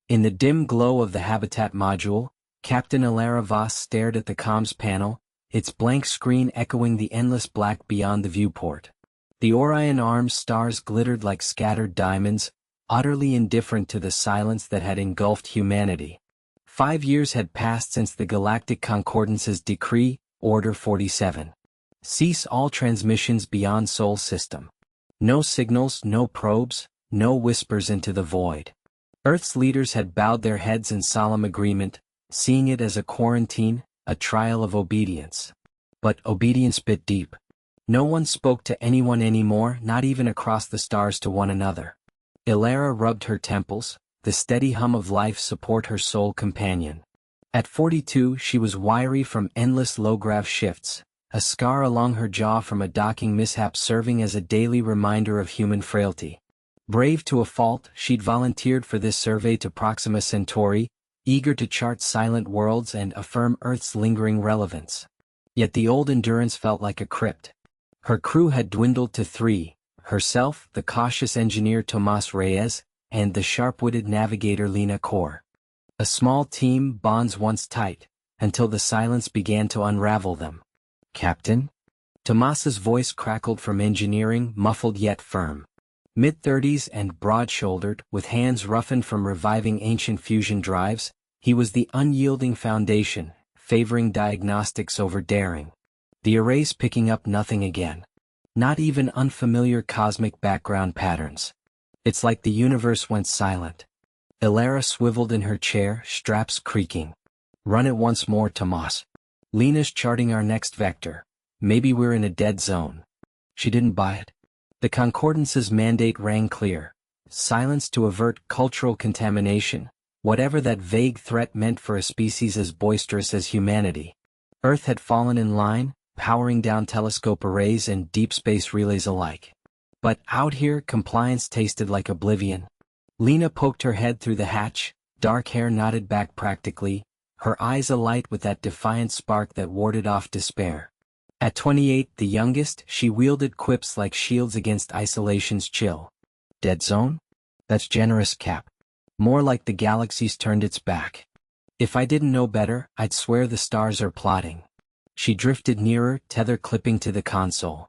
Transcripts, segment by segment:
In the dim glow of the habitat module, Captain Alara Voss stared at the comms panel, its blank screen echoing the endless black beyond the viewport. The Orion Arms stars glittered like scattered diamonds, utterly indifferent to the silence that had engulfed humanity. 5 years had passed since the Galactic Concordance's decree, Order 47. Cease all transmissions beyond Sol system. No signals, no probes, no whispers into the void. Earth's leaders had bowed their heads in solemn agreement, seeing it as a quarantine, a trial of obedience. But obedience bit deep. No one spoke to anyone anymore, not even across the stars to one another. Ilara rubbed her temples, the steady hum of life support her sole companion. At 42 she was wiry from endless low-grav shifts, a scar along her jaw from a docking mishap serving as a daily reminder of human frailty. Brave to a fault, she'd volunteered for this survey to Proxima Centauri, eager to chart silent worlds and affirm Earth's lingering relevance. Yet the old endurance felt like a crypt. Her crew had dwindled to 3, herself, the cautious engineer Tomas Reyes, and the sharp-witted navigator Lena Kor. A small team, bonds once tight, until the silence began to unravel them. "Captain?" Tomas's voice crackled from engineering, muffled yet firm. Mid-30s and broad-shouldered, with hands roughened from reviving ancient fusion drives, he was the unyielding foundation, favoring diagnostics over daring. The arrays picking up nothing again. Not even unfamiliar cosmic background patterns. It's like the universe went silent. Ilara swiveled in her chair, straps creaking. "Run it once more, Tomas. Lena's charting our next vector. Maybe we're in a dead zone." She didn't buy it. The Concordance's mandate rang clear. Silence to avert cultural contamination, whatever that vague threat meant for a species as boisterous as humanity. Earth had fallen in line, powering down telescope arrays and deep space relays alike. But out here, compliance tasted like oblivion. Lena poked her head through the hatch, dark hair knotted back practically, her eyes alight with that defiant spark that warded off despair. At 28, the youngest, she wielded quips like shields against isolation's chill. "Dead zone? That's generous, Cap. More like the galaxy's turned its back. If I didn't know better, I'd swear the stars are plotting." She drifted nearer, tether clipping to the console.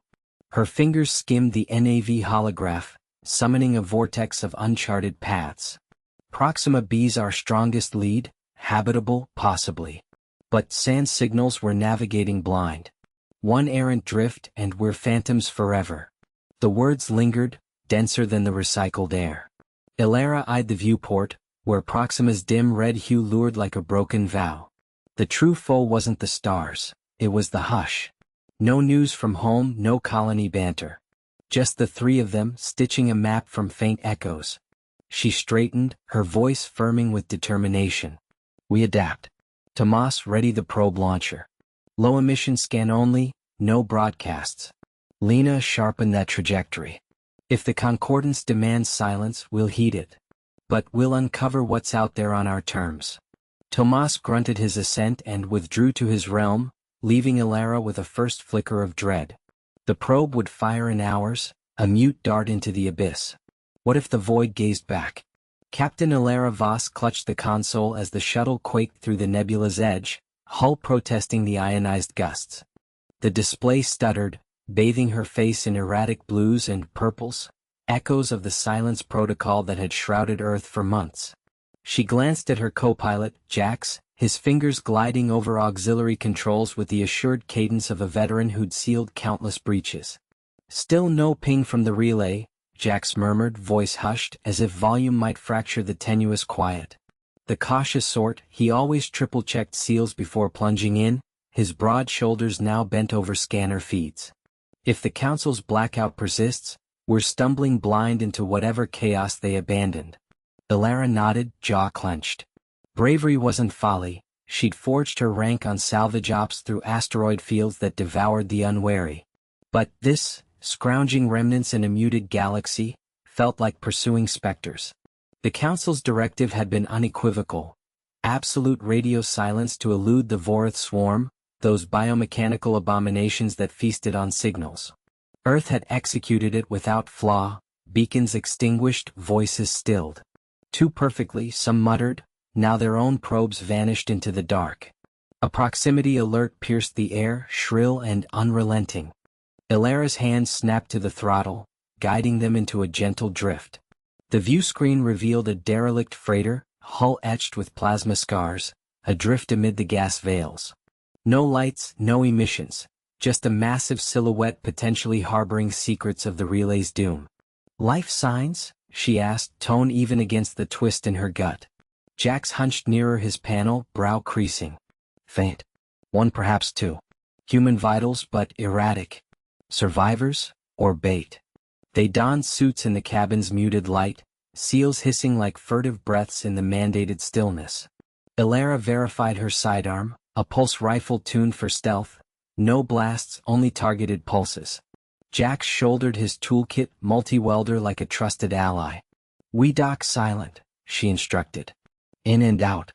Her fingers skimmed the NAV holograph, summoning a vortex of uncharted paths. Proxima B's our strongest lead, habitable, possibly. But sand signals were navigating blind. One errant drift and we're phantoms forever. The words lingered, denser than the recycled air. Ilara eyed the viewport, where Proxima's dim red hue lured like a broken vow. The true foe wasn't the stars, it was the hush. No news from home, no colony banter. Just the 3 of them, stitching a map from faint echoes. She straightened, her voice firming with determination. "We adapt. Tomas, ready the probe launcher. Low emission scan only, no broadcasts." Lena sharpened that trajectory. "If the Concordance demands silence, we'll heed it. But we'll uncover what's out there on our terms." Tomas grunted his assent and withdrew to his realm, leaving Ilara with a first flicker of dread. The probe would fire in hours, a mute dart into the abyss. What if the void gazed back? Captain Ilara Voss clutched the console as the shuttle quaked through the nebula's edge, hull protesting the ionized gusts. The display stuttered, bathing her face in erratic blues and purples, echoes of the silence protocol that had shrouded Earth for months. She glanced at her co-pilot, Jax, his fingers gliding over auxiliary controls with the assured cadence of a veteran who'd sealed countless breaches. "Still no ping from the relay," Jax murmured, voice hushed, as if volume might fracture the tenuous quiet. The cautious sort, he always triple-checked seals before plunging in, his broad shoulders now bent over scanner feeds. "If the Council's blackout persists, we're stumbling blind into whatever chaos they abandoned." Ilara nodded, jaw clenched. Bravery wasn't folly, she'd forged her rank on salvage ops through asteroid fields that devoured the unwary. But this, scrounging remnants in a muted galaxy, felt like pursuing specters. The Council's directive had been unequivocal. Absolute radio silence to elude the Vorath swarm, those biomechanical abominations that feasted on signals. Earth had executed it without flaw, beacons extinguished, voices stilled. Too perfectly, some muttered. Now their own probes vanished into the dark. A proximity alert pierced the air, shrill and unrelenting. Ilara's hand snapped to the throttle, guiding them into a gentle drift. The view screen revealed a derelict freighter, hull etched with plasma scars, adrift amid the gas veils. No lights, no emissions, just a massive silhouette potentially harboring secrets of the relay's doom. "Life signs?" she asked, tone even against the twist in her gut. Jax hunched nearer his panel, brow creasing. "Faint. One, perhaps two. Human vitals, but erratic. Survivors? Or bait?" They donned suits in the cabin's muted light, seals hissing like furtive breaths in the mandated stillness. Ilara verified her sidearm, a pulse rifle tuned for stealth. No blasts, only targeted pulses. Jax shouldered his toolkit, multi-welder like a trusted ally. "We dock silent," she instructed. "In and out.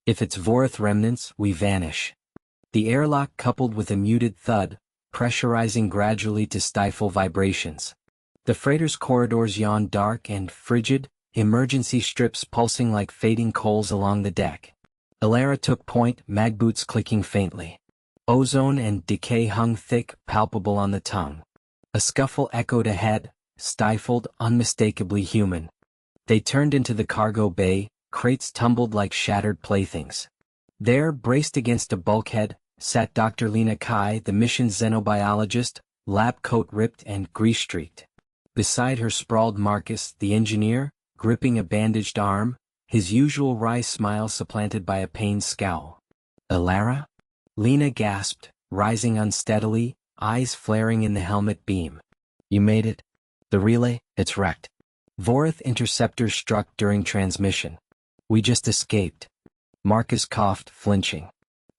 If it's Vorith remnants, we vanish." The airlock coupled with a muted thud, pressurizing gradually to stifle vibrations. The freighter's corridors yawned dark and frigid, emergency strips pulsing like fading coals along the deck. Ilara took point, mag boots clicking faintly. Ozone and decay hung thick, palpable on the tongue. A scuffle echoed ahead, stifled, unmistakably human. They turned into the cargo bay, crates tumbled like shattered playthings. There, braced against a bulkhead, sat Dr. Lena Kai, the mission's xenobiologist, lab coat ripped and grease-streaked. Beside her sprawled Marcus, the engineer, gripping a bandaged arm, his usual wry smile supplanted by a pained scowl. "Ilara?" Lena gasped, rising unsteadily, eyes flaring in the helmet beam. "You made it? The relay, it's wrecked. Vorith interceptors struck during transmission. We just escaped." Marcus coughed, flinching.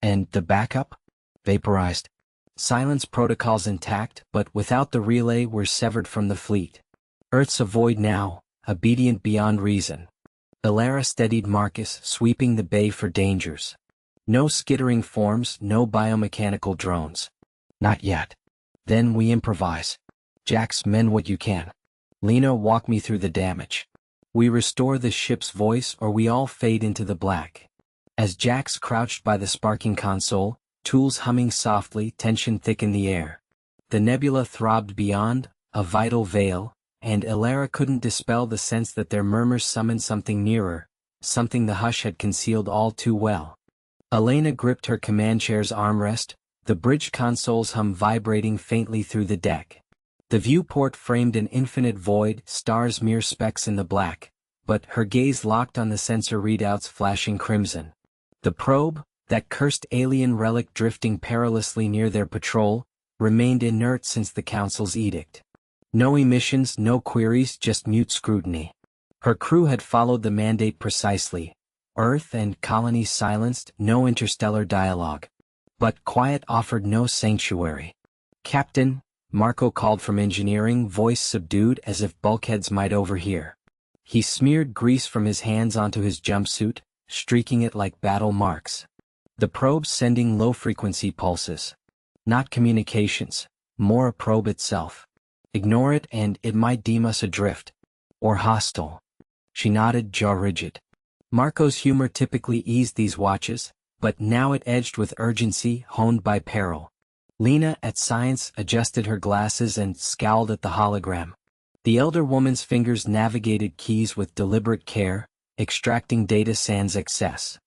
"And the backup?" "Vaporized. Silence protocols intact, but without the relay we're severed from the fleet. Earth's a void now, obedient beyond reason." Ilara steadied Marcus, sweeping the bay for dangers. "No skittering forms, no biomechanical drones. Not yet. Then we improvise. Jax, mend what you can. Lena, walk me through the damage. We restore the ship's voice or we all fade into the black." As Jax crouched by the sparking console, tools humming softly, tension thick in the air. The nebula throbbed beyond, a vital veil, and Ilara couldn't dispel the sense that their murmurs summoned something nearer, something the hush had concealed all too well. Elena gripped her command chair's armrest, the bridge console's hum vibrating faintly through the deck. The viewport framed an infinite void, stars mere specks in the black, but her gaze locked on the sensor readouts flashing crimson. The probe, that cursed alien relic drifting perilously near their patrol, remained inert since the Council's edict. No emissions, no queries, just mute scrutiny. Her crew had followed the mandate precisely. Earth and colonies silenced, no interstellar dialogue. But quiet offered no sanctuary. "Captain," Marco called from engineering, voice subdued as if bulkheads might overhear. He smeared grease from his hands onto his jumpsuit, streaking it like battle marks. The probe's sending low-frequency pulses. Not communications, more a probe itself. Ignore it and it might deem us adrift. Or hostile. She nodded, jaw rigid. Marco's humor typically eased these watches, but now it edged with urgency, honed by peril. Lena, at science, adjusted her glasses and scowled at the hologram. The elder woman's fingers navigated keys with deliberate care, extracting data sans excess.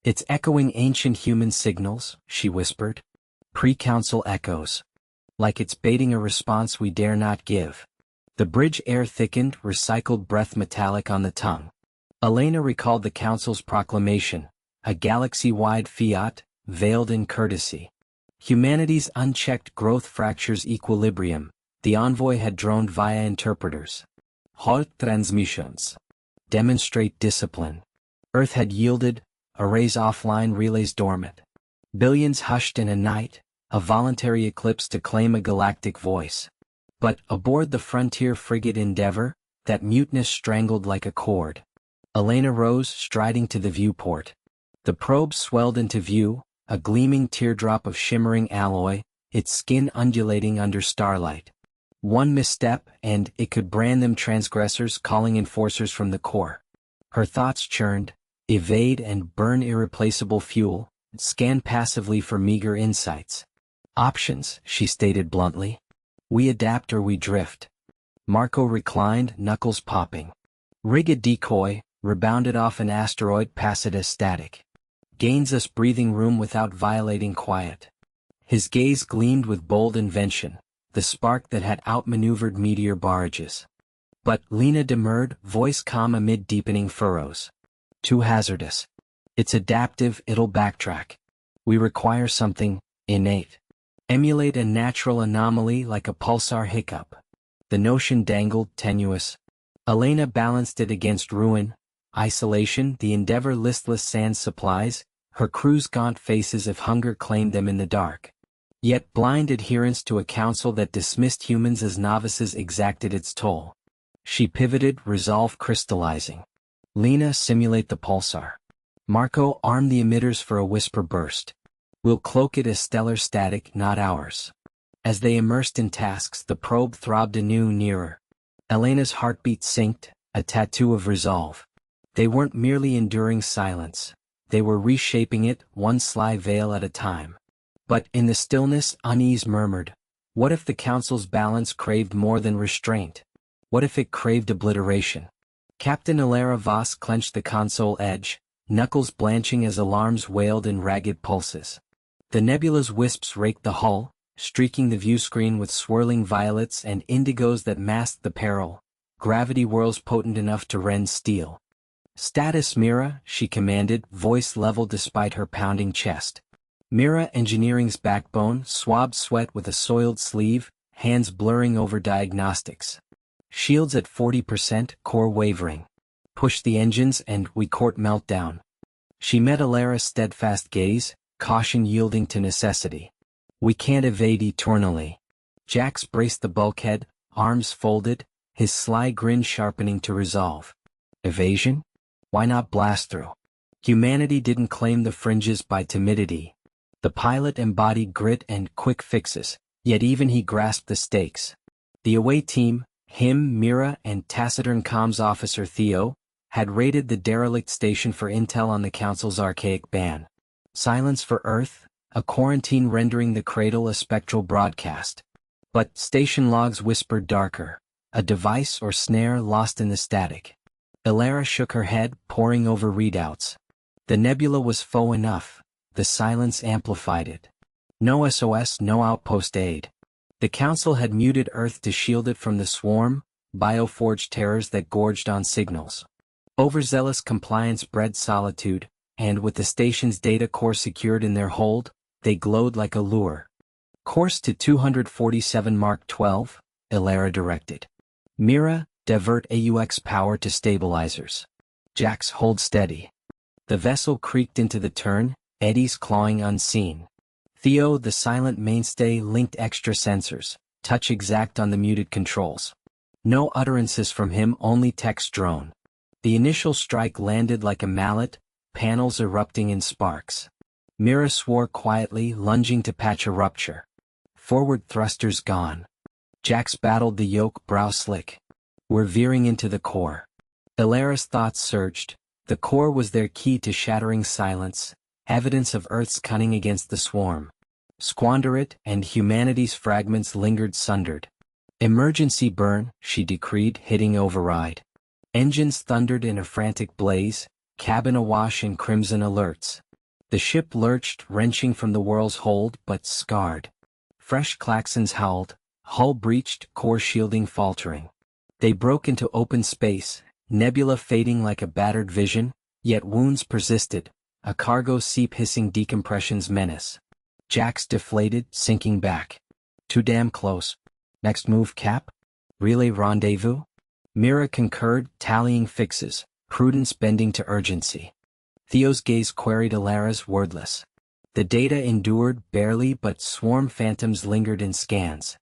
"It's echoing ancient human signals," she whispered. "Pre-council echoes. Like it's baiting a response we dare not give." The bridge air thickened, recycled breath metallic on the tongue. Elena recalled the Council's proclamation, a galaxy-wide fiat, veiled in courtesy. Humanity's unchecked growth fractures equilibrium, the envoy had droned via interpreters. "Halt transmissions. Demonstrate discipline." Earth had yielded, arrays offline, relays dormant. Billions hushed in a night, a voluntary eclipse to claim a galactic voice. But aboard the frontier frigate Endeavor, that muteness strangled like a cord. Elena rose, striding to the viewport. The probe swelled into view, a gleaming teardrop of shimmering alloy, its skin undulating under starlight. One misstep, and it could brand them transgressors, calling enforcers from the core. Her thoughts churned: evade and burn irreplaceable fuel, scan passively for meager insights. Options, she stated bluntly. We adapt or we drift. Marco reclined, knuckles popping. Rig a decoy, rebounded off an asteroid, pass it as static. Gains us breathing room without violating quiet. His gaze gleamed with bold invention, the spark that had outmaneuvered meteor barrages. But Lena demurred, voice calm amid deepening furrows. Too hazardous. It's adaptive, it'll backtrack. We require something innate. Emulate a natural anomaly like a pulsar hiccup. The notion dangled, tenuous. Elena balanced it against ruin, isolation, the Endeavor listless sand supplies, her crew's gaunt faces if hunger claimed them in the dark. Yet blind adherence to a council that dismissed humans as novices exacted its toll. She pivoted, resolve crystallizing. Lena, simulate the pulsar. Marco, arm the emitters for a whisper burst. We'll cloak it as stellar static, not ours. As they immersed in tasks, the probe throbbed anew, nearer. Elena's heartbeat synced, a tattoo of resolve. They weren't merely enduring silence. They were reshaping it, one sly veil at a time. But in the stillness, unease murmured. What if the council's balance craved more than restraint? What if it craved obliteration? Captain Alara Voss clenched the console edge, knuckles blanching as alarms wailed in ragged pulses. The nebula's wisps raked the hull, streaking the viewscreen with swirling violets and indigos that masked the peril. Gravity whirls potent enough to rend steel. Status Mira, she commanded, voice level despite her pounding chest. Mira, engineering's backbone, swabbed sweat with a soiled sleeve, hands blurring over diagnostics. Shields at 40%, core wavering. Push the engines and we court meltdown. She met Alara's steadfast gaze, caution yielding to necessity. We can't evade eternally. Jax braced the bulkhead, arms folded, his sly grin sharpening to resolve. Evasion? Why not blast through? Humanity didn't claim the fringes by timidity. The pilot embodied grit and quick fixes, yet even he grasped the stakes. The away team, him, Mira, and taciturn comms officer Theo, had raided the derelict station for intel on the Council's archaic ban. Silence for Earth, a quarantine rendering the cradle a spectral broadcast. But station logs whispered darker, a device or snare lost in the static. Alara shook her head, poring over readouts. The nebula was foe enough, the silence amplified it. No SOS, no outpost aid. The Council had muted Earth to shield it from the swarm, bioforged terrors that gorged on signals. Overzealous compliance bred solitude, and with the station's data core secured in their hold, they glowed like a lure. Course to 247 Mark 12, Alara directed. Mira, divert AUX power to stabilizers. Jax, hold steady. The vessel creaked into the turn, eddies clawing unseen. Theo, the silent mainstay, linked extra sensors, touch exact on the muted controls. No utterances from him, only text drone. The initial strike landed like a mallet, panels erupting in sparks. Mira swore quietly, lunging to patch a rupture. Forward thrusters gone. Jax battled the yoke, brow slick. We're veering into the core. Alara's thoughts surged. The core was their key to shattering silence, evidence of Earth's cunning against the swarm. Squander it, and humanity's fragments lingered sundered. Emergency burn, she decreed, hitting override. Engines thundered in a frantic blaze, cabin awash in crimson alerts. The ship lurched, wrenching from the whirl's hold, but scarred. Fresh klaxons howled, hull breached, core shielding faltering. They broke into open space, nebula fading like a battered vision, yet wounds persisted, a cargo seep hissing decompression's menace. Jax deflated, sinking back. Too damn close. Next move, Cap? Relay rendezvous? Mira concurred, tallying fixes, prudence bending to urgency. Theo's gaze queried Alara's, wordless. The data endured, barely, but swarm phantoms lingered in scans.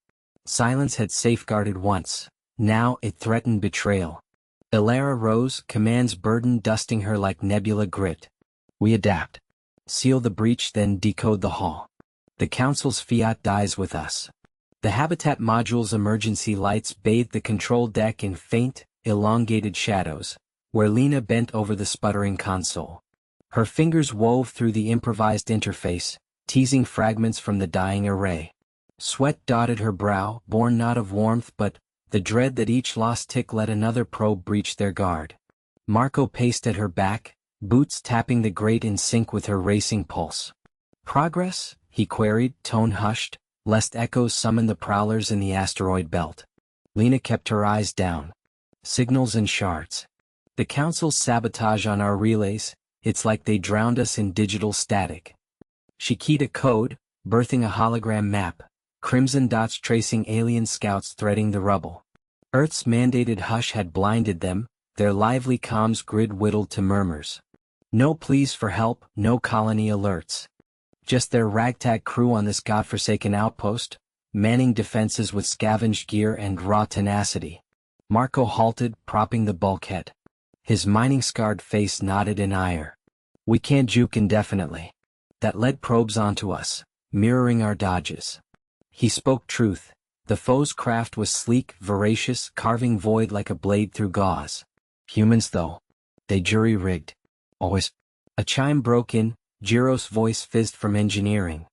Silence had safeguarded once. Now it threatened betrayal. Alara rose, commands burden dusting her like nebula grit. We adapt. Seal the breach, then decode the hull. The Council's fiat dies with us. The habitat module's emergency lights bathed the control deck in faint, elongated shadows, where Lena bent over the sputtering console. Her fingers wove through the improvised interface, teasing fragments from the dying array. Sweat dotted her brow, born not of warmth but the dread that each lost tick let another probe breach their guard. Marco paced at her back, boots tapping the grate in sync with her racing pulse. "Progress?" he queried, tone hushed, lest echoes summon the prowlers in the asteroid belt. Lena kept her eyes down. "Signals and shards. The Council's sabotage on our relays, it's like they drowned us in digital static." She keyed a code, birthing a hologram map, crimson dots tracing alien scouts threading the rubble. Earth's mandated hush had blinded them, their lively comms grid whittled to murmurs. No pleas for help, no colony alerts. Just their ragtag crew on this godforsaken outpost, manning defenses with scavenged gear and raw tenacity. Marco halted, propping the bulkhead. His mining-scarred face nodded in ire. "We can't juke indefinitely. That led probes onto us, mirroring our dodges." He spoke truth. The foe's craft was sleek, voracious, carving void like a blade through gauze. Humans, though, they jury-rigged. Always. A chime broke in, Jiro's voice fizzed from engineering.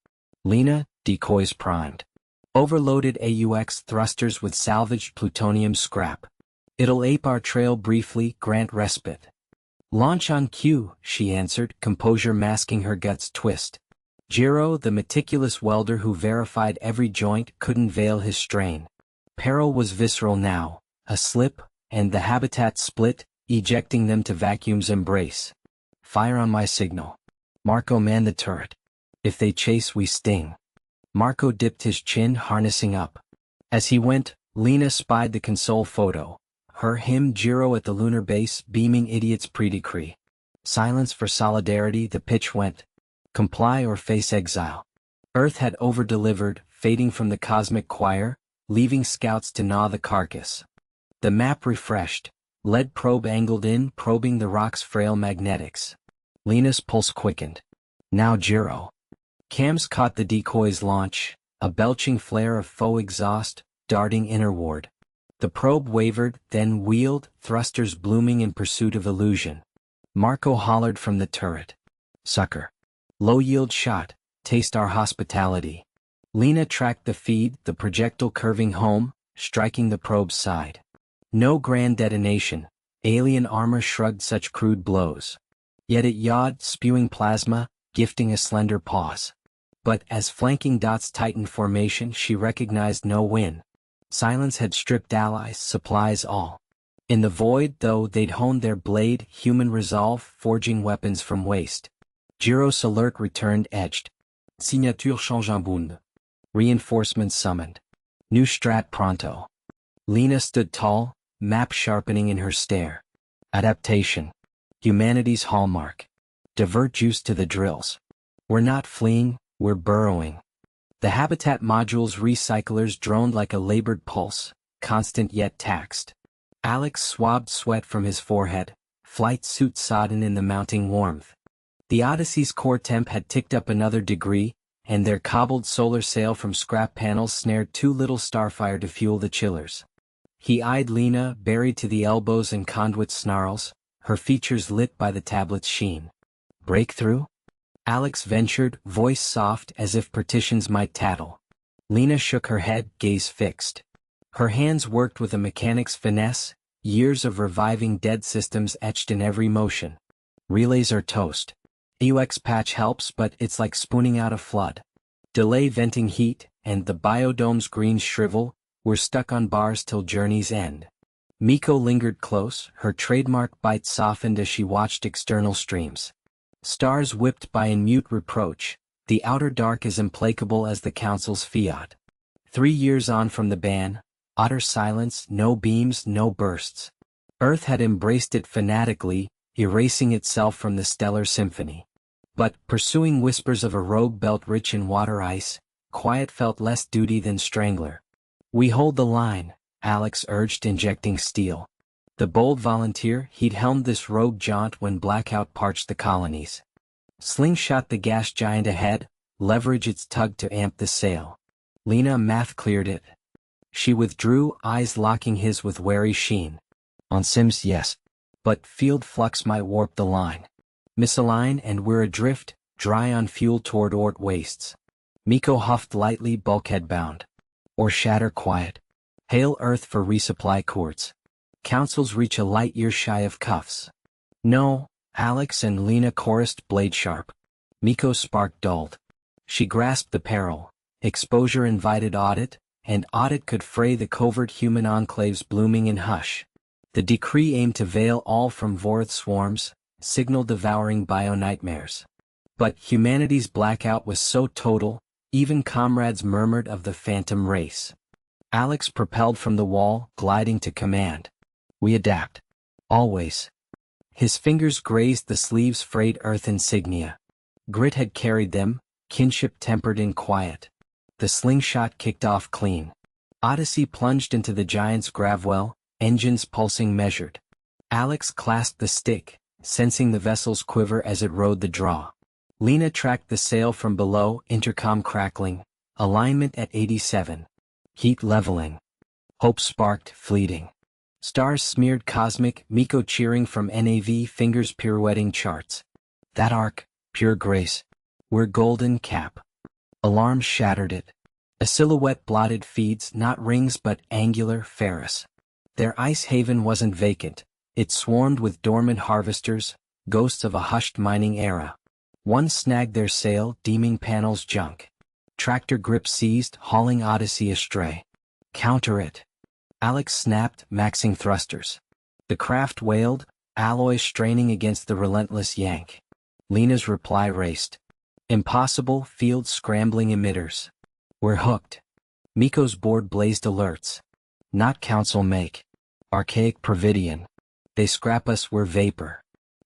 "Lena, decoys primed. Overloaded AUX thrusters with salvaged plutonium scrap. It'll ape our trail briefly, grant respite." "Launch on cue," she answered, composure masking her gut's twist. Jiro, the meticulous welder who verified every joint, couldn't veil his strain. Peril was visceral now, a slip, and the habitat split, ejecting them to vacuum's embrace. "Fire on my signal." Marco manned the turret. "If they chase, we sting." Marco dipped his chin, harnessing up. As he went, Lena spied the console photo. Him Jiro at the lunar base, beaming idiot's pre-decree. "Silence for solidarity," the pitch went. "Comply or face exile." Earth had over-delivered, fading from the cosmic choir, leaving scouts to gnaw the carcass. The map refreshed. Lead probe angled in, probing the rock's frail magnetics. Lena's pulse quickened. "Now Jiro." Cams caught the decoy's launch, a belching flare of faux exhaust, darting innerward. The probe wavered, then wheeled, thrusters blooming in pursuit of illusion. Marco hollered from the turret. "Sucker. Low-yield shot, taste our hospitality." Lena tracked the feed, the projectile curving home, striking the probe's side. No grand detonation, alien armor shrugged such crude blows. Yet it yawed, spewing plasma, gifting a slender pause. But as flanking dots tightened formation, she recognized no win. Silence had stripped allies, supplies all. In the void, though, they'd honed their blade, human resolve, forging weapons from waste. Jiro's alert returned edged. "Signature change en bund." Reinforcements summoned. "New strat pronto." Lena stood tall, map sharpening in her stare. Adaptation. Humanity's hallmark. Divert juice to the drills. We're not fleeing, we're burrowing. The habitat module's recyclers droned like a labored pulse, constant yet taxed. Alex swabbed sweat from his forehead, flight suit sodden in the mounting warmth. The Odyssey's core temp had ticked up another degree, and their cobbled solar sail from scrap panels snared too little starfire to fuel the chillers. He eyed Lena, buried to the elbows in conduit snarls, her features lit by the tablet's sheen. "Breakthrough?" Alex ventured, voice soft as if partitions might tattle. Lena shook her head, gaze fixed. Her hands worked with a mechanic's finesse, years of reviving dead systems etched in every motion. "Relays are toast. UX patch helps, but it's like spooning out a flood. Delay venting heat, and the biodome's greens shrivel, we're stuck on bars till journey's end." Miko lingered close, her trademark bite softened as she watched external streams. Stars whipped by in mute reproach, the outer dark as implacable as the Council's fiat. 3 years on from the ban, utter silence, no beams, no bursts. Earth had embraced it fanatically, erasing itself from the stellar symphony. But, pursuing whispers of a rogue belt rich in water ice, quiet felt less duty than strangler. "We hold the line," Alex urged, injecting steel. The bold volunteer, he'd helmed this rogue jaunt when blackout parched the colonies. Slingshot the gas giant ahead, leverage its tug to amp the sail. Lena math cleared it. She withdrew, eyes locking his with wary sheen. "On Sims, yes. but field flux might warp the line. Misalign and we're adrift, dry on fuel toward Ort wastes. Miko huffed lightly, bulkhead bound. Or shatter quiet. Hail Earth for resupply cords. Councils reach a light year shy of cuffs. No, Alex and Lena chorused, blade sharp. Miko's spark dulled. She grasped the peril. Exposure invited audit, and audit could fray the covert human enclaves blooming in hush. The decree aimed to veil all from Vorth swarms, signal-devouring bio-nightmares. But humanity's blackout was so total, even comrades murmured of the phantom race. Alex propelled from the wall, gliding to command. We adapt. Always. His fingers grazed the sleeves' frayed earth insignia. Grit had carried them, kinship tempered in quiet. The slingshot kicked off clean. Odyssey plunged into the giant's gravwell, engines pulsing measured. Alex clasped the stick, sensing the vessel's quiver as it rode the draw. Lena tracked the sail from below, intercom crackling, alignment at 87. Heat leveling. Hope sparked, fleeting. Stars smeared cosmic, Miko cheering from NAV, fingers pirouetting charts. That arc, pure grace. We're golden cap. Alarm shattered it. A silhouette blotted feeds, not rings but angular, Ferris. Their ice haven wasn't vacant. It swarmed with dormant harvesters, ghosts of a hushed mining era. One snagged their sail, deeming panels junk. Tractor grip seized, hauling Odyssey astray. Counter it. Alex snapped, maxing thrusters. The craft wailed, alloy straining against the relentless yank. Lena's reply raced. Impossible, field scrambling emitters. We're hooked. Miko's board blazed alerts. Not council make. Archaic Providian. They scrap us, we're vapor.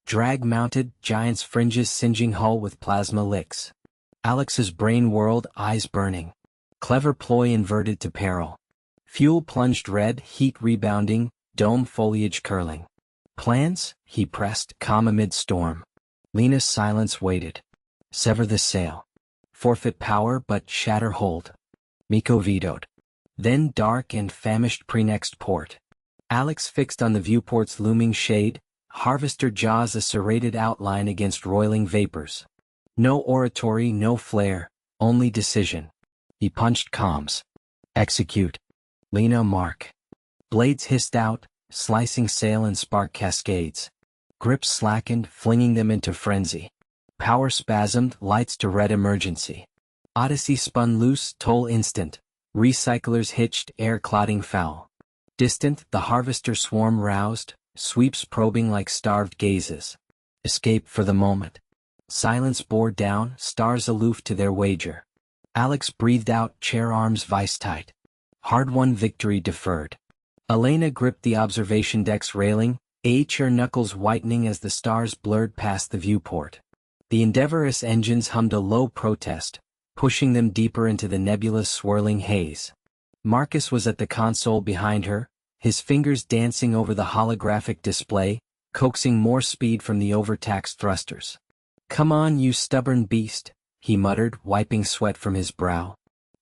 Drag mounted, giant's fringes singeing hull with plasma licks. Alex's brain whirled, eyes burning. Clever ploy inverted to peril. Fuel plunged red, heat rebounding, dome foliage curling. Plans? He pressed, calm amid storm. Lena's silence waited. Sever the sail. Forfeit power but shatter hold. Miko vetoed. Then dark and famished pre-next port. Alex fixed on the viewport's looming shade, harvester jaws a serrated outline against roiling vapors. No oratory, no flair, only decision. He punched comms. Execute. Lena mark. Blades hissed out, slicing sail and spark cascades. Grips slackened, flinging them into frenzy. Power spasmed, lights to red emergency. Odyssey spun loose, toll instant. Recyclers hitched, air clotting foul. Distant, the harvester swarm roused, sweeps probing like starved gazes. Escape for the moment. Silence bore down, stars aloof to their wager. Alex breathed out, chair arms vice tight. Hard-won victory deferred. Elena gripped the observation deck's railing, her knuckles whitening as the stars blurred past the viewport. The Endeavorous engines hummed a low protest, pushing them deeper into the nebulous swirling haze. Marcus was at the console behind her, his fingers dancing over the holographic display, coaxing more speed from the overtaxed thrusters. Come on, you stubborn beast, he muttered, wiping sweat from his brow.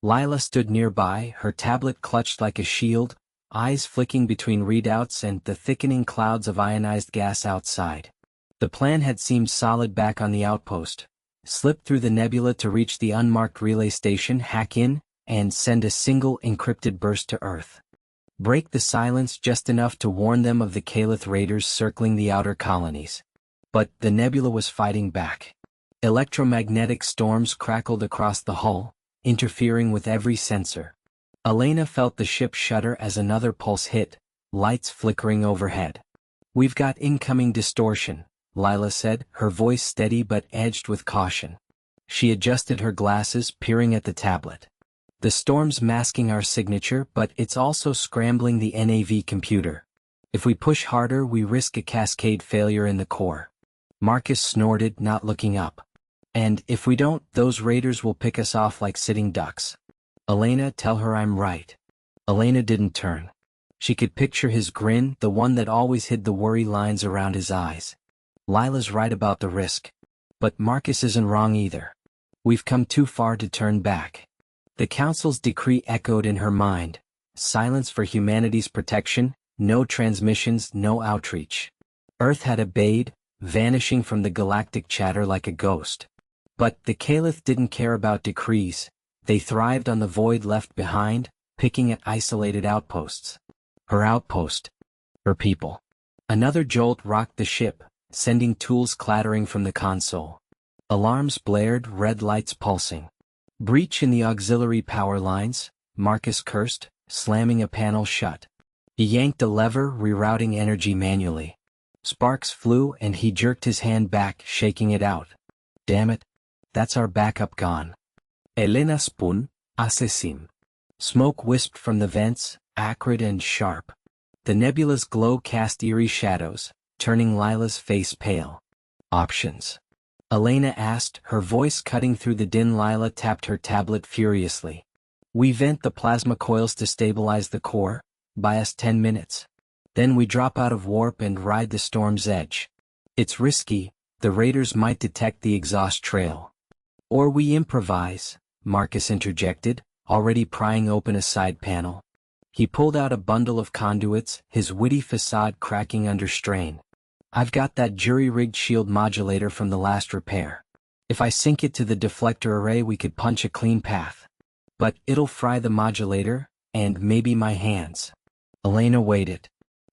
Lila stood nearby, her tablet clutched like a shield, eyes flicking between readouts and the thickening clouds of ionized gas outside. The plan had seemed solid back on the outpost. Slip through the nebula to reach the unmarked relay station, hack in, and send a single encrypted burst to Earth. Break the silence just enough to warn them of the Calith raiders circling the outer colonies. But the nebula was fighting back. Electromagnetic storms crackled across the hull, interfering with every sensor. Elena felt the ship shudder as another pulse hit, lights flickering overhead. We've got incoming distortion, Lila said, her voice steady but edged with caution. She adjusted her glasses, peering at the tablet. The storm's masking our signature, but it's also scrambling the NAV computer. If we push harder, we risk a cascade failure in the core. Marcus snorted, not looking up. And if we don't, those raiders will pick us off like sitting ducks. Elena, tell her I'm right. Elena didn't turn. She could picture his grin, the one that always hid the worry lines around his eyes. Lila's right about the risk. But Marcus isn't wrong either. We've come too far to turn back. The Council's decree echoed in her mind. Silence for humanity's protection, no transmissions, no outreach. Earth had obeyed, vanishing from the galactic chatter like a ghost. But the Caliph didn't care about decrees. They thrived on the void left behind, picking at isolated outposts. Her outpost. Her people. Another jolt rocked the ship, sending tools clattering from the console. Alarms blared, red lights pulsing. Breach in the auxiliary power lines, Marcus cursed, slamming a panel shut. He yanked a lever, rerouting energy manually. Sparks flew and he jerked his hand back, shaking it out. Damn it. That's our backup gone. Elena spun, assassine. Smoke wisped from the vents, acrid and sharp. The nebula's glow cast eerie shadows, turning Lila's face pale. Options. Elena asked, her voice cutting through the din. Lila tapped her tablet furiously. We vent the plasma coils to stabilize the core, buy us 10 minutes. Then we drop out of warp and ride the storm's edge. It's risky, the raiders might detect the exhaust trail. Or we improvise, Marcus interjected, already prying open a side panel. He pulled out a bundle of conduits, his witty facade cracking under strain. I've got that jury-rigged shield modulator from the last repair. If I sync it to the deflector array we could punch a clean path. But it'll fry the modulator, and maybe my hands. Elena waited.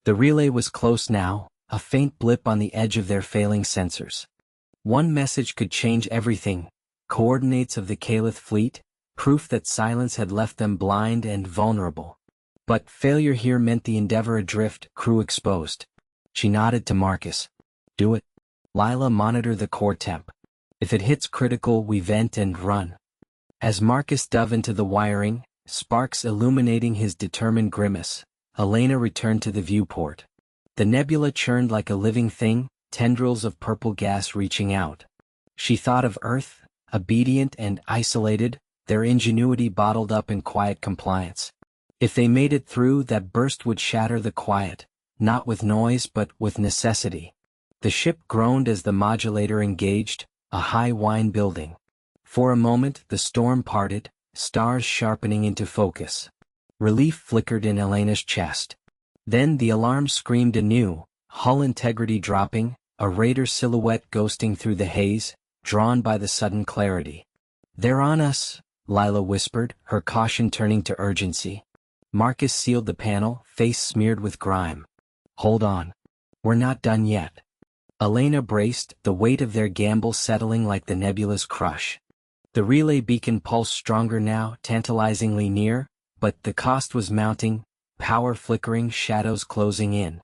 The relay was close now, a faint blip on the edge of their failing sensors. One message could change everything. Coordinates of the Caliph fleet, proof that silence had left them blind and vulnerable. But failure here meant the Endeavor adrift, crew exposed. She nodded to Marcus. Do it. Lila, monitor the core temp. If it hits critical we vent and run. As Marcus dove into the wiring, sparks illuminating his determined grimace, Elena returned to the viewport. The nebula churned like a living thing, tendrils of purple gas reaching out. She thought of Earth, obedient and isolated, their ingenuity bottled up in quiet compliance. If they made it through, that burst would shatter the quiet, not with noise but with necessity. The ship groaned as the modulator engaged, a high whine building. For a moment the storm parted, stars sharpening into focus. Relief flickered in Elena's chest. Then the alarm screamed anew, hull integrity dropping, a raider silhouette ghosting through the haze, drawn by the sudden clarity. They're on us, Lila whispered, her caution turning to urgency. Marcus sealed the panel, face smeared with grime. Hold on. We're not done yet. Elena braced, the weight of their gamble settling like the nebula's crush. The relay beacon pulsed stronger now, tantalizingly near, but the cost was mounting, power flickering, shadows closing in.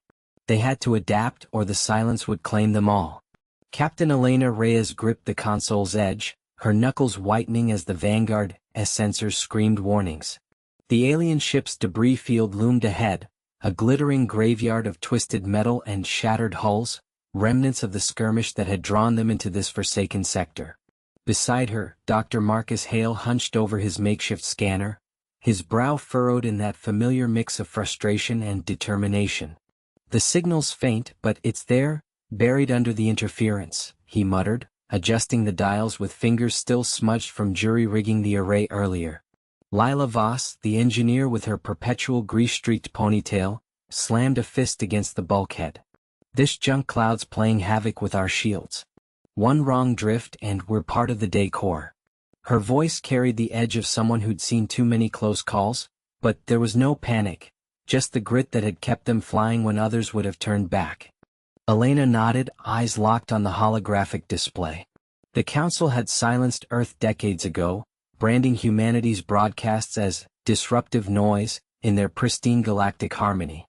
They had to adapt or the silence would claim them all. Captain Elena Reyes gripped the console's edge, her knuckles whitening as the Vanguard sensors screamed warnings. The alien ship's debris field loomed ahead, a glittering graveyard of twisted metal and shattered hulls, remnants of the skirmish that had drawn them into this forsaken sector. Beside her, Dr. Marcus Hale hunched over his makeshift scanner, his brow furrowed in that familiar mix of frustration and determination. The signal's faint, but it's there, buried under the interference, he muttered, adjusting the dials with fingers still smudged from jury-rigging the array earlier. Lila Voss, the engineer with her perpetual grease-streaked ponytail, slammed a fist against the bulkhead. This junk cloud's playing havoc with our shields. One wrong drift and we're part of the decor. Her voice carried the edge of someone who'd seen too many close calls, but there was no panic, just the grit that had kept them flying when others would have turned back. Elena nodded, eyes locked on the holographic display. The Council had silenced Earth decades ago, branding humanity's broadcasts as disruptive noise in their pristine galactic harmony.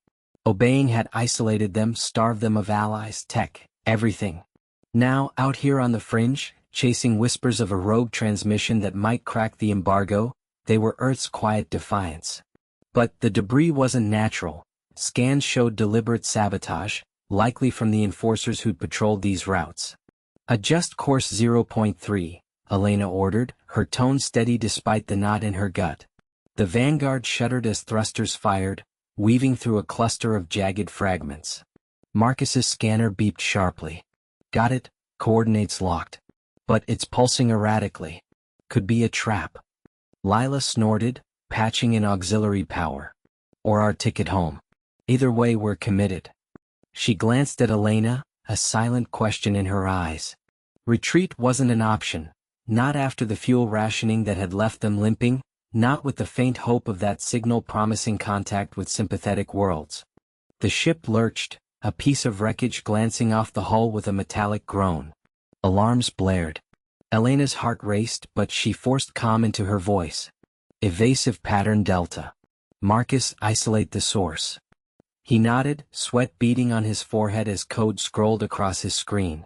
Obeying had isolated them, starved them of allies, tech, everything. Now, out here on the fringe, chasing whispers of a rogue transmission that might crack the embargo, they were Earth's quiet defiance. But the debris wasn't natural. Scans showed deliberate sabotage, likely from the enforcers who'd patrolled these routes. Adjust course 0.3, Elena ordered, her tone steady despite the knot in her gut. The Vanguard shuddered as thrusters fired, weaving through a cluster of jagged fragments. Marcus's scanner beeped sharply. Got it, coordinates locked. But it's pulsing erratically. Could be a trap. Lila snorted, patching in auxiliary power. Or our ticket home. Either way we're committed. She glanced at Elena, a silent question in her eyes. Retreat wasn't an option, not after the fuel rationing that had left them limping, not with the faint hope of that signal promising contact with sympathetic worlds. The ship lurched, a piece of wreckage glancing off the hull with a metallic groan. Alarms blared. Elena's heart raced, but she forced calm into her voice. Evasive pattern Delta. Marcus, isolate the source. He nodded, sweat beading on his forehead as code scrolled across his screen.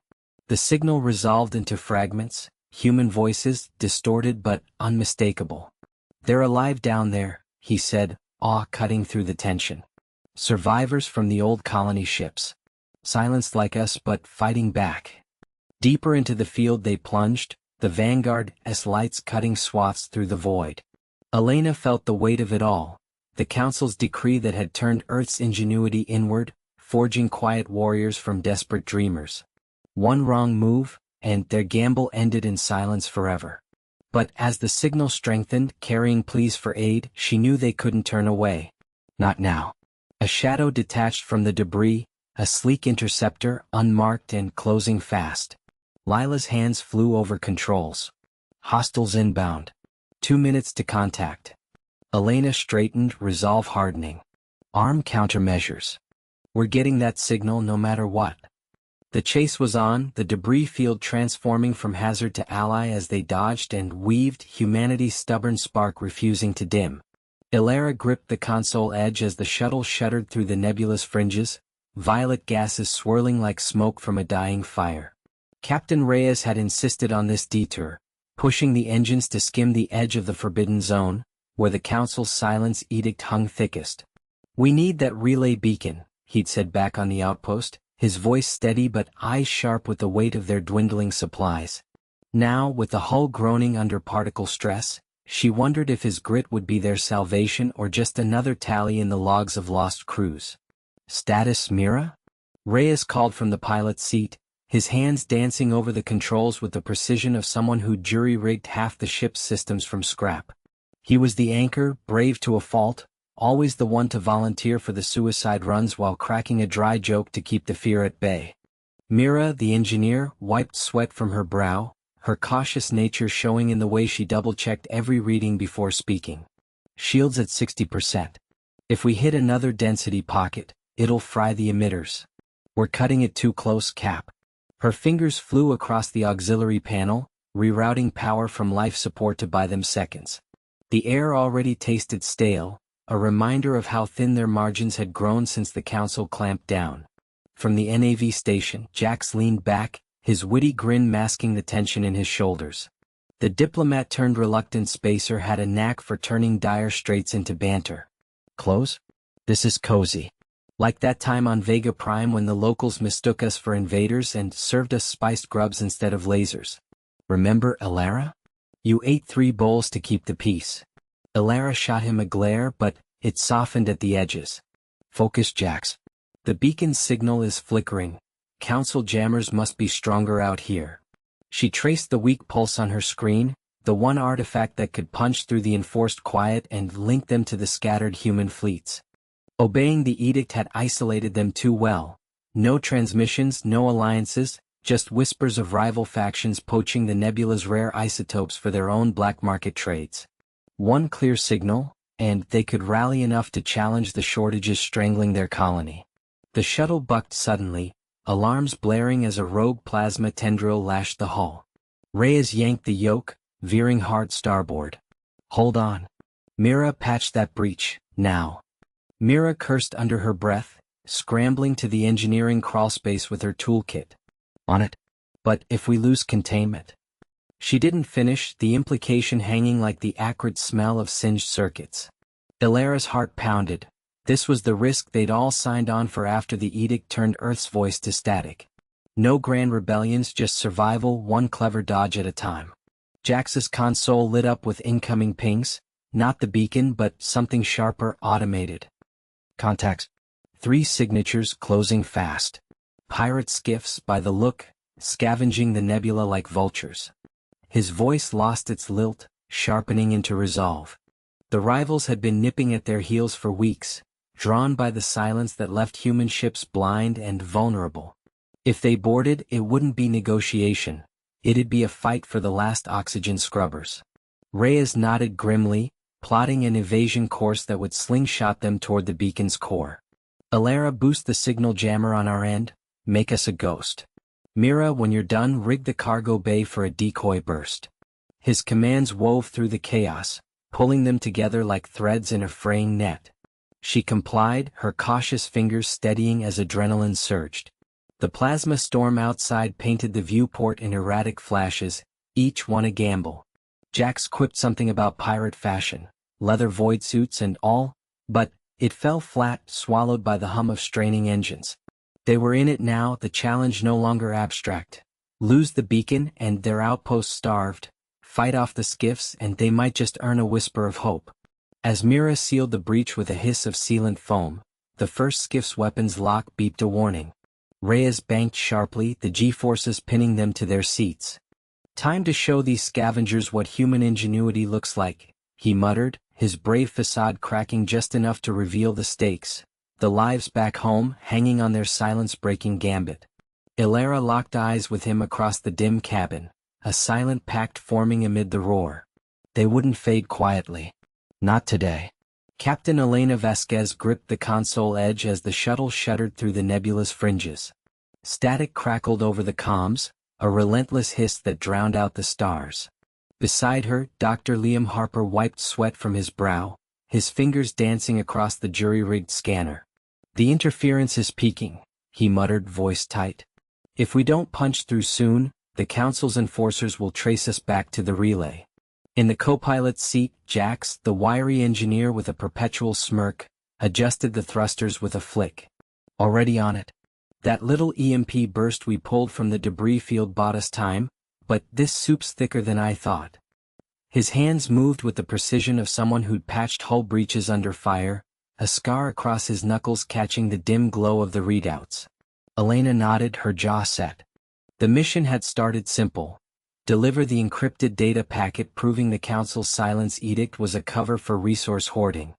The signal resolved into fragments, human voices, distorted but unmistakable. They're alive down there, he said, awe cutting through the tension. Survivors from the old colony ships. Silenced like us but fighting back. Deeper into the field they plunged, the Vanguard's lights cutting swaths through the void. Elena felt the weight of it all, the Council's decree that had turned Earth's ingenuity inward, forging quiet warriors from desperate dreamers. One wrong move, and their gamble ended in silence forever. But as the signal strengthened, carrying pleas for aid, she knew they couldn't turn away. Not now. A shadow detached from the debris, a sleek interceptor, unmarked and closing fast. Lila's hands flew over controls. Hostiles inbound. 2 minutes to contact. Elena straightened, resolve hardening. Arm countermeasures. We're getting that signal no matter what. The chase was on, the debris field transforming from hazard to ally as they dodged and weaved, humanity's stubborn spark refusing to dim. Ilara gripped the console edge as the shuttle shuddered through the nebulous fringes, violet gases swirling like smoke from a dying fire. Captain Reyes had insisted on this detour, pushing the engines to skim the edge of the forbidden zone, where the Council's silence edict hung thickest. We need that relay beacon, he'd said back on the outpost, his voice steady but eyes sharp with the weight of their dwindling supplies. Now, with the hull groaning under particle stress, she wondered if his grit would be their salvation or just another tally in the logs of lost crews. Status Mira? Reyes called from the pilot's seat, his hands dancing over the controls with the precision of someone who jury-rigged half the ship's systems from scrap. He was the anchor, brave to a fault, always the one to volunteer for the suicide runs while cracking a dry joke to keep the fear at bay. Mira, the engineer, wiped sweat from her brow, her cautious nature showing in the way she double-checked every reading before speaking. Shields at 60%. If we hit another density pocket, it'll fry the emitters. We're cutting it too close, Cap. Her fingers flew across the auxiliary panel, rerouting power from life support to buy them seconds. The air already tasted stale, a reminder of how thin their margins had grown since the Council clamped down. From the NAV station, Jax leaned back, his witty grin masking the tension in his shoulders. The diplomat-turned-reluctant spacer had a knack for turning dire straits into banter. Close? This is cozy. Like that time on Vega Prime when the locals mistook us for invaders and served us spiced grubs instead of lasers. Remember Ilara? You ate 3 bowls to keep the peace. Ilara shot him a glare, but it softened at the edges. Focus, Jax. The beacon's signal is flickering. Council jammers must be stronger out here. She traced the weak pulse on her screen, the one artifact that could punch through the enforced quiet and link them to the scattered human fleets. Obeying the edict had isolated them too well. No transmissions, no alliances, just whispers of rival factions poaching the nebula's rare isotopes for their own black market trades. One clear signal, and they could rally enough to challenge the shortages strangling their colony. The shuttle bucked suddenly, alarms blaring as a rogue plasma tendril lashed the hull. Reyes yanked the yoke, veering hard starboard. Hold on. Mira patched that breach, now. Mira cursed under her breath, scrambling to the engineering crawlspace with her toolkit. On it. But if we lose containment? She didn't finish, the implication hanging like the acrid smell of singed circuits. Ilara's heart pounded. This was the risk they'd all signed on for after the edict turned Earth's voice to static. No grand rebellions, just survival, one clever dodge at a time. Jax's console lit up with incoming pings, not the beacon but something sharper, automated. Contacts. 3 signatures closing fast. Pirate skiffs, by the look, scavenging the nebula like vultures. His voice lost its lilt, sharpening into resolve. The rivals had been nipping at their heels for weeks, drawn by the silence that left human ships blind and vulnerable. If they boarded, it wouldn't be negotiation. It'd be a fight for the last oxygen scrubbers. Reyes nodded grimly, plotting an evasion course that would slingshot them toward the beacon's core. Alara, boost the signal jammer on our end, make us a ghost. Mira, when you're done, rig the cargo bay for a decoy burst. His commands wove through the chaos, pulling them together like threads in a fraying net. She complied, her cautious fingers steadying as adrenaline surged. The plasma storm outside painted the viewport in erratic flashes, each one a gamble. Jax quipped something about pirate fashion, leather void suits and all, but it fell flat, swallowed by the hum of straining engines. They were in it now, the challenge no longer abstract. Lose the beacon and their outpost starved, fight off the skiffs and they might just earn a whisper of hope. As Mira sealed the breach with a hiss of sealant foam, the first skiff's weapons lock beeped a warning. Reyes banked sharply, the G-forces pinning them to their seats. Time to show these scavengers what human ingenuity looks like, he muttered, his brave facade cracking just enough to reveal the stakes, the lives back home hanging on their silence-breaking gambit. Alara locked eyes with him across the dim cabin, a silent pact forming amid the roar. They wouldn't fade quietly. Not today. Captain Elena Vasquez gripped the console edge as the shuttle shuddered through the nebulous fringes. Static crackled over the comms, a relentless hiss that drowned out the stars. Beside her, Dr. Liam Harper wiped sweat from his brow, his fingers dancing across the jury-rigged scanner. The interference is peaking, he muttered, voice tight. If we don't punch through soon, the Council's enforcers will trace us back to the relay. In the co-pilot's seat, Jax, the wiry engineer with a perpetual smirk, adjusted the thrusters with a flick. Already on it. That little EMP burst we pulled from the debris field bought us time, but this soup's thicker than I thought. His hands moved with the precision of someone who'd patched hull breaches under fire, a scar across his knuckles catching the dim glow of the readouts. Elena nodded, her jaw set. The mission had started simple. Deliver the encrypted data packet proving the Council's silence edict was a cover for resource hoarding.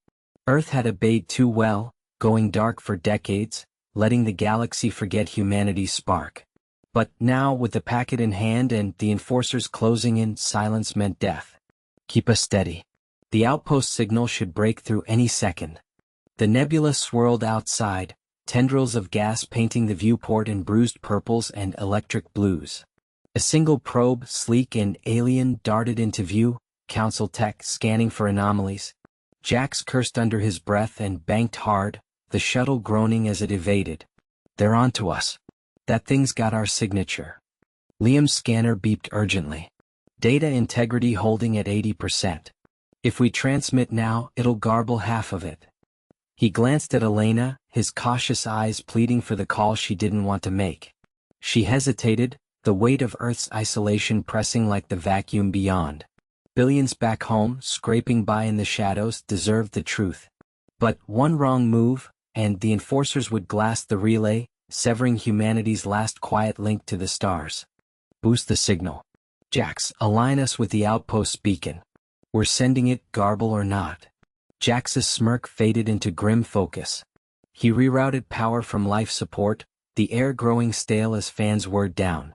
Earth had obeyed too well, going dark for decades, letting the galaxy forget humanity's spark. But now, with the packet in hand and the enforcers closing in, silence meant death. Keep us steady. The outpost signal should break through any second. The nebula swirled outside, tendrils of gas painting the viewport in bruised purples and electric blues. A single probe, sleek and alien, darted into view, Council tech scanning for anomalies. Jax cursed under his breath and banked hard, the shuttle groaning as it evaded. They're onto us. That thing's got our signature. Liam's scanner beeped urgently. Data integrity holding at 80%. If we transmit now, it'll garble half of it. He glanced at Elena, his cautious eyes pleading for the call she didn't want to make. She hesitated, the weight of Earth's isolation pressing like the vacuum beyond. Billions back home, scraping by in the shadows, deserved the truth. But one wrong move, and the enforcers would glass the relay, severing humanity's last quiet link to the stars. Boost the signal. Jax, align us with the outpost's beacon. We're sending it, garble or not. Jax's smirk faded into grim focus. He rerouted power from life support, the air growing stale as fans whirred down.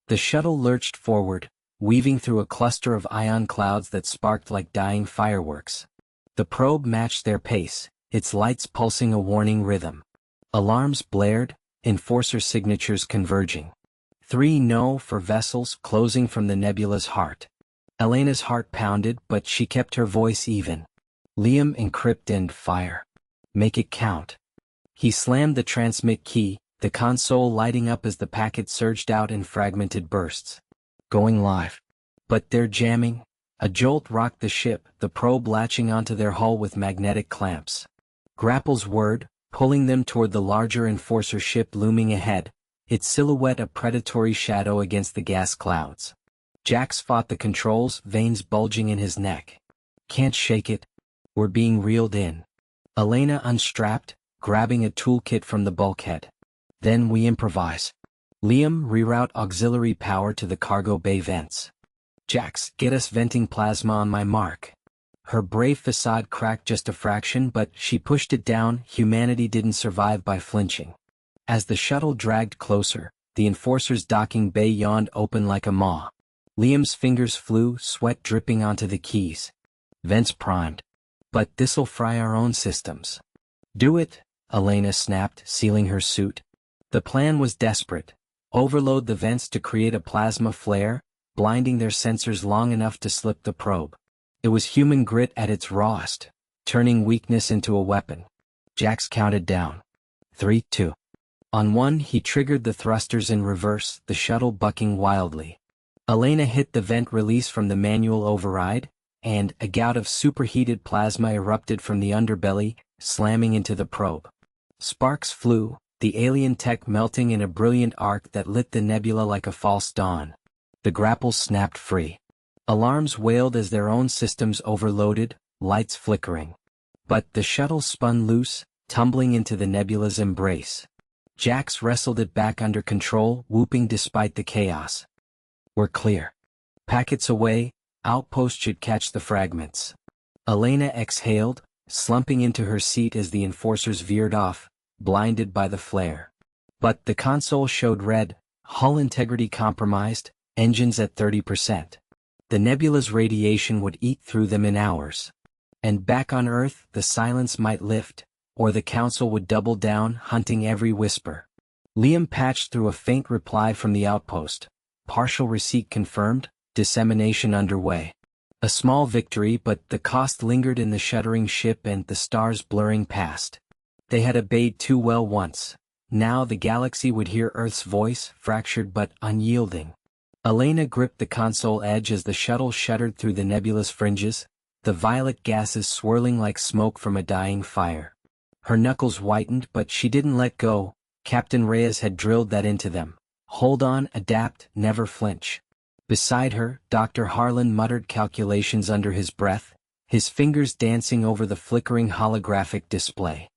The shuttle lurched forward, weaving through a cluster of ion clouds that sparked like dying fireworks. The probe matched their pace, its lights pulsing a warning rhythm. Alarms blared, enforcer signatures converging. 3 no for vessels closing from the nebula's heart. Elena's heart pounded, but she kept her voice even. Liam, encrypt and fire. Make it count. He slammed the transmit key, the console lighting up as the packet surged out in fragmented bursts. Going live. But they're jamming. A jolt rocked the ship, the probe latching onto their hull with magnetic clamps. Grapples whirred, pulling them toward the larger enforcer ship looming ahead, its silhouette a predatory shadow against the gas clouds. Jax fought the controls, veins bulging in his neck. Can't shake it. We're being reeled in. Elena unstrapped, grabbing a toolkit from the bulkhead. Then we improvise. Liam, reroute auxiliary power to the cargo bay vents. Jax, get us venting plasma on my mark. Her brave facade cracked just a fraction, but she pushed it down. Humanity didn't survive by flinching. As the shuttle dragged closer, the Enforcer's docking bay yawned open like a maw. Liam's fingers flew, sweat dripping onto the keys. Vents primed. But this'll fry our own systems. Do it, Elena snapped, sealing her suit. The plan was desperate. Overload the vents to create a plasma flare, blinding their sensors long enough to slip the probe. It was human grit at its rawest, turning weakness into a weapon. Jax counted down. 3, 2. On one, he triggered the thrusters in reverse, the shuttle bucking wildly. Elena hit the vent release from the manual override, and a gout of superheated plasma erupted from the underbelly, slamming into the probe. Sparks flew, the alien tech melting in a brilliant arc that lit the nebula like a false dawn. The grapples snapped free. Alarms wailed as their own systems overloaded, lights flickering. But the shuttle spun loose, tumbling into the nebula's embrace. Jax wrestled it back under control, whooping despite the chaos. We're clear. Packets away, outpost should catch the fragments. Elena exhaled, slumping into her seat as the Enforcers veered off, blinded by the flare. But the console showed red, hull integrity compromised, engines at 30%. The nebula's radiation would eat through them in hours. And back on Earth, the silence might lift, or the Council would double down, hunting every whisper. Liam patched through a faint reply from the outpost. Partial receipt confirmed, dissemination underway. A small victory, but the cost lingered in the shuddering ship and the stars blurring past. They had obeyed too well once. Now the galaxy would hear Earth's voice, fractured but unyielding. Elena gripped the console edge as the shuttle shuddered through the nebula's fringes, the violet gases swirling like smoke from a dying fire. Her knuckles whitened, but she didn't let go. Captain Reyes had drilled that into them. Hold on, adapt, never flinch. Beside her, Dr. Harlan muttered calculations under his breath, his fingers dancing over the flickering holographic display.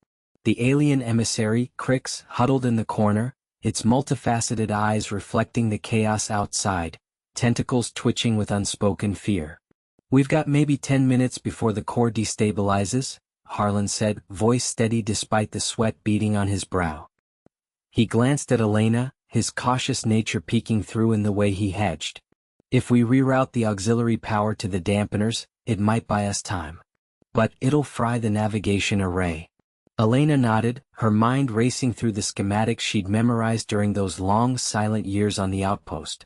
The alien emissary, Crix, huddled in the corner, its multifaceted eyes reflecting the chaos outside, tentacles twitching with unspoken fear. We've got maybe 10 minutes before the core destabilizes, Harlan said, voice steady despite the sweat beading on his brow. He glanced at Elena, his cautious nature peeking through in the way he hedged. If we reroute the auxiliary power to the dampeners, it might buy us time. But it'll fry the navigation array. Elena nodded, her mind racing through the schematics she'd memorized during those long, silent years on the outpost.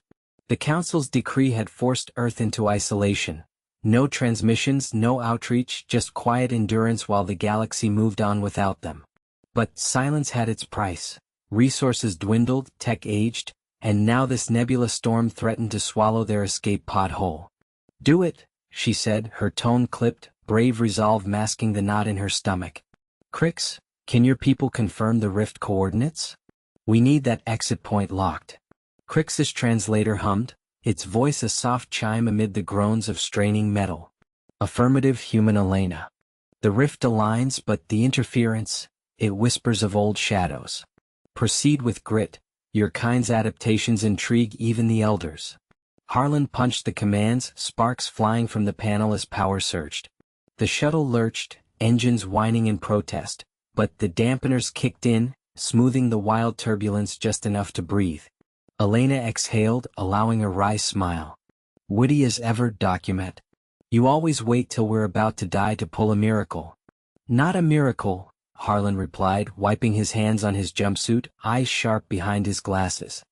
The Council's decree had forced Earth into isolation. No transmissions, no outreach, just quiet endurance while the galaxy moved on without them. But silence had its price. Resources dwindled, tech aged, and now this nebula storm threatened to swallow their escape pod whole. Do it, she said, her tone clipped, brave resolve masking the knot in her stomach. Crix, can your people confirm the rift coordinates? We need that exit point locked. Crix's translator hummed, its voice a soft chime amid the groans of straining metal. Affirmative, human Elena. The rift aligns, but the interference, it whispers of old shadows. Proceed with grit, your kind's adaptations intrigue even the elders. Harlan punched the commands, sparks flying from the panel as power surged. The shuttle lurched, engines whining in protest, but the dampeners kicked in, smoothing the wild turbulence just enough to breathe. Elena exhaled, allowing a wry smile. Witty as ever, document. You always wait till we're about to die to pull a miracle. Not a miracle, Harlan replied, wiping his hands on his jumpsuit, eyes sharp behind his glasses.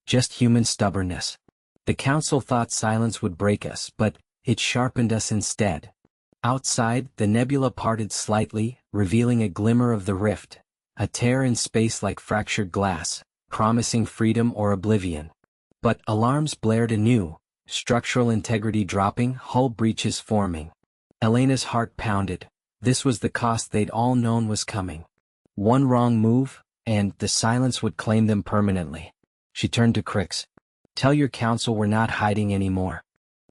Just human stubbornness. The Council thought silence would break us, but it sharpened us instead. Outside, the nebula parted slightly, revealing a glimmer of the rift, a tear in space like fractured glass, promising freedom or oblivion. But alarms blared anew, structural integrity dropping, hull breaches forming. Elena's heart pounded. This was the cost they'd all known was coming. One wrong move, and the silence would claim them permanently. She turned to Crix. Tell your council we're not hiding anymore.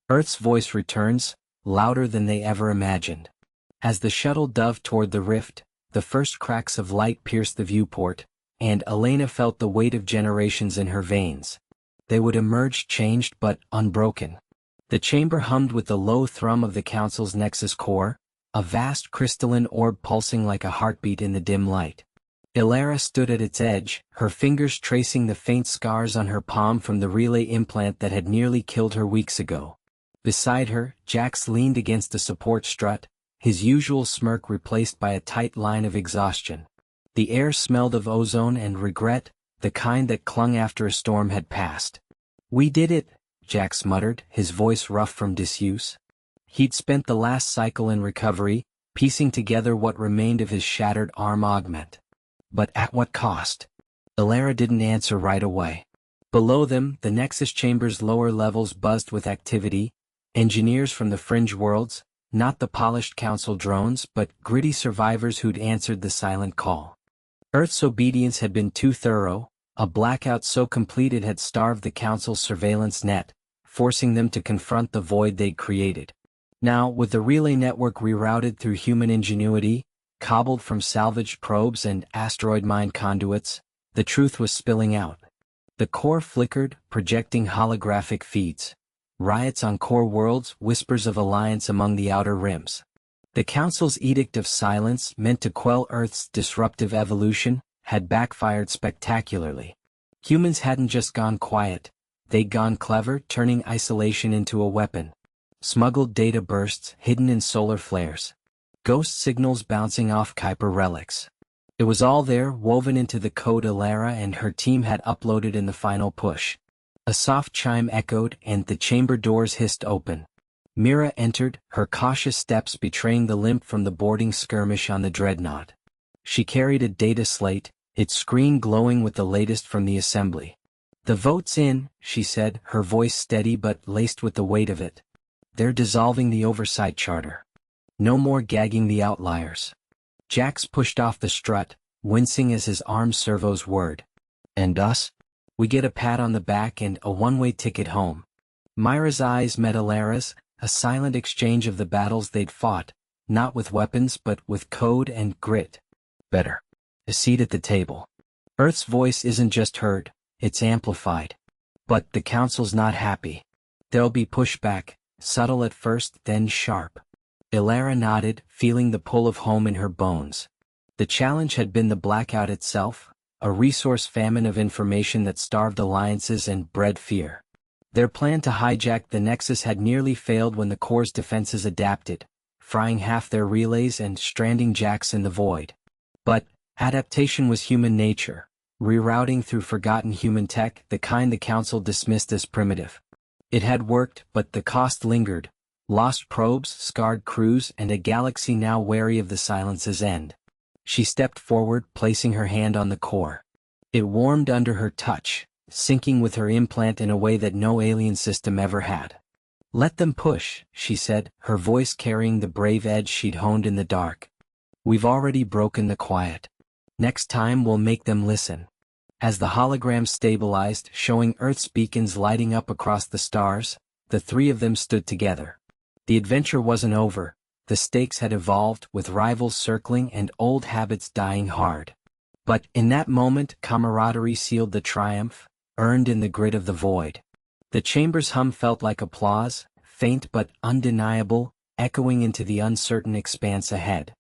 Earth's voice returns, louder than they ever imagined. As the shuttle dove toward the rift, the first cracks of light pierced the viewport, and Elena felt the weight of generations in her veins. They would emerge changed but unbroken. The chamber hummed with the low thrum of the Council's Nexus core, a vast crystalline orb pulsing like a heartbeat in the dim light. Ilara stood at its edge, her fingers tracing the faint scars on her palm from the relay implant that had nearly killed her weeks ago. Beside her, Jax leaned against a support strut, his usual smirk replaced by a tight line of exhaustion. The air smelled of ozone and regret, the kind that clung after a storm had passed. "We did it," Jax muttered, his voice rough from disuse. He'd spent the last cycle in recovery, piecing together what remained of his shattered arm augment. But at what cost? Ilara didn't answer right away. Below them, the Nexus chamber's lower levels buzzed with activity, engineers from the fringe worlds, not the polished Council drones but gritty survivors who'd answered the silent call. Earth's obedience had been too thorough, a blackout so complete it had starved the Council's surveillance net, forcing them to confront the void they'd created. Now, with the relay network rerouted through human ingenuity, cobbled from salvaged probes and asteroid mine conduits, the truth was spilling out. The core flickered, projecting holographic feeds. Riots on core worlds, whispers of alliance among the outer rims. The Council's edict of silence, meant to quell Earth's disruptive evolution, had backfired spectacularly. Humans hadn't just gone quiet, they'd gone clever, turning isolation into a weapon. Smuggled data bursts hidden in solar flares. Ghost signals bouncing off Kuiper relics. It was all there, woven into the code Ilara and her team had uploaded in the final push. A soft chime echoed and the chamber doors hissed open. Mira entered, her cautious steps betraying the limp from the boarding skirmish on the dreadnought. She carried a data slate, its screen glowing with the latest from the assembly. "The vote's in," she said, her voice steady but laced with the weight of it. "They're dissolving the oversight charter. No more gagging the outliers." Jax pushed off the strut, wincing as his arm servos whirred. "And us? We get a pat on the back and a one-way ticket home." Myra's eyes met Ilara's, a silent exchange of the battles they'd fought, not with weapons but with code and grit. "Better. A seat at the table." Earth's voice isn't just heard, it's amplified. "But the Council's not happy. There'll be pushback, subtle at first, then sharp." Ilara nodded, feeling the pull of home in her bones. The challenge had been the blackout itself, a resource famine of information that starved alliances and bred fear. Their plan to hijack the Nexus had nearly failed when the core's defenses adapted, frying half their relays and stranding Jax in the void. But adaptation was human nature, rerouting through forgotten human tech, the kind the Council dismissed as primitive. It had worked, but the cost lingered. Lost probes, scarred crews, and a galaxy now wary of the silence's end. She stepped forward, placing her hand on the core. It warmed under her touch, syncing with her implant in a way that no alien system ever had. "Let them push," she said, her voice carrying the brave edge she'd honed in the dark. "We've already broken the quiet. Next time we'll make them listen." As the hologram stabilized, showing Earth's beacons lighting up across the stars, the three of them stood together. The adventure wasn't over, the stakes had evolved, with rivals circling and old habits dying hard. But in that moment, camaraderie sealed the triumph, earned in the grit of the void. The chamber's hum felt like applause, faint but undeniable, echoing into the uncertain expanse ahead.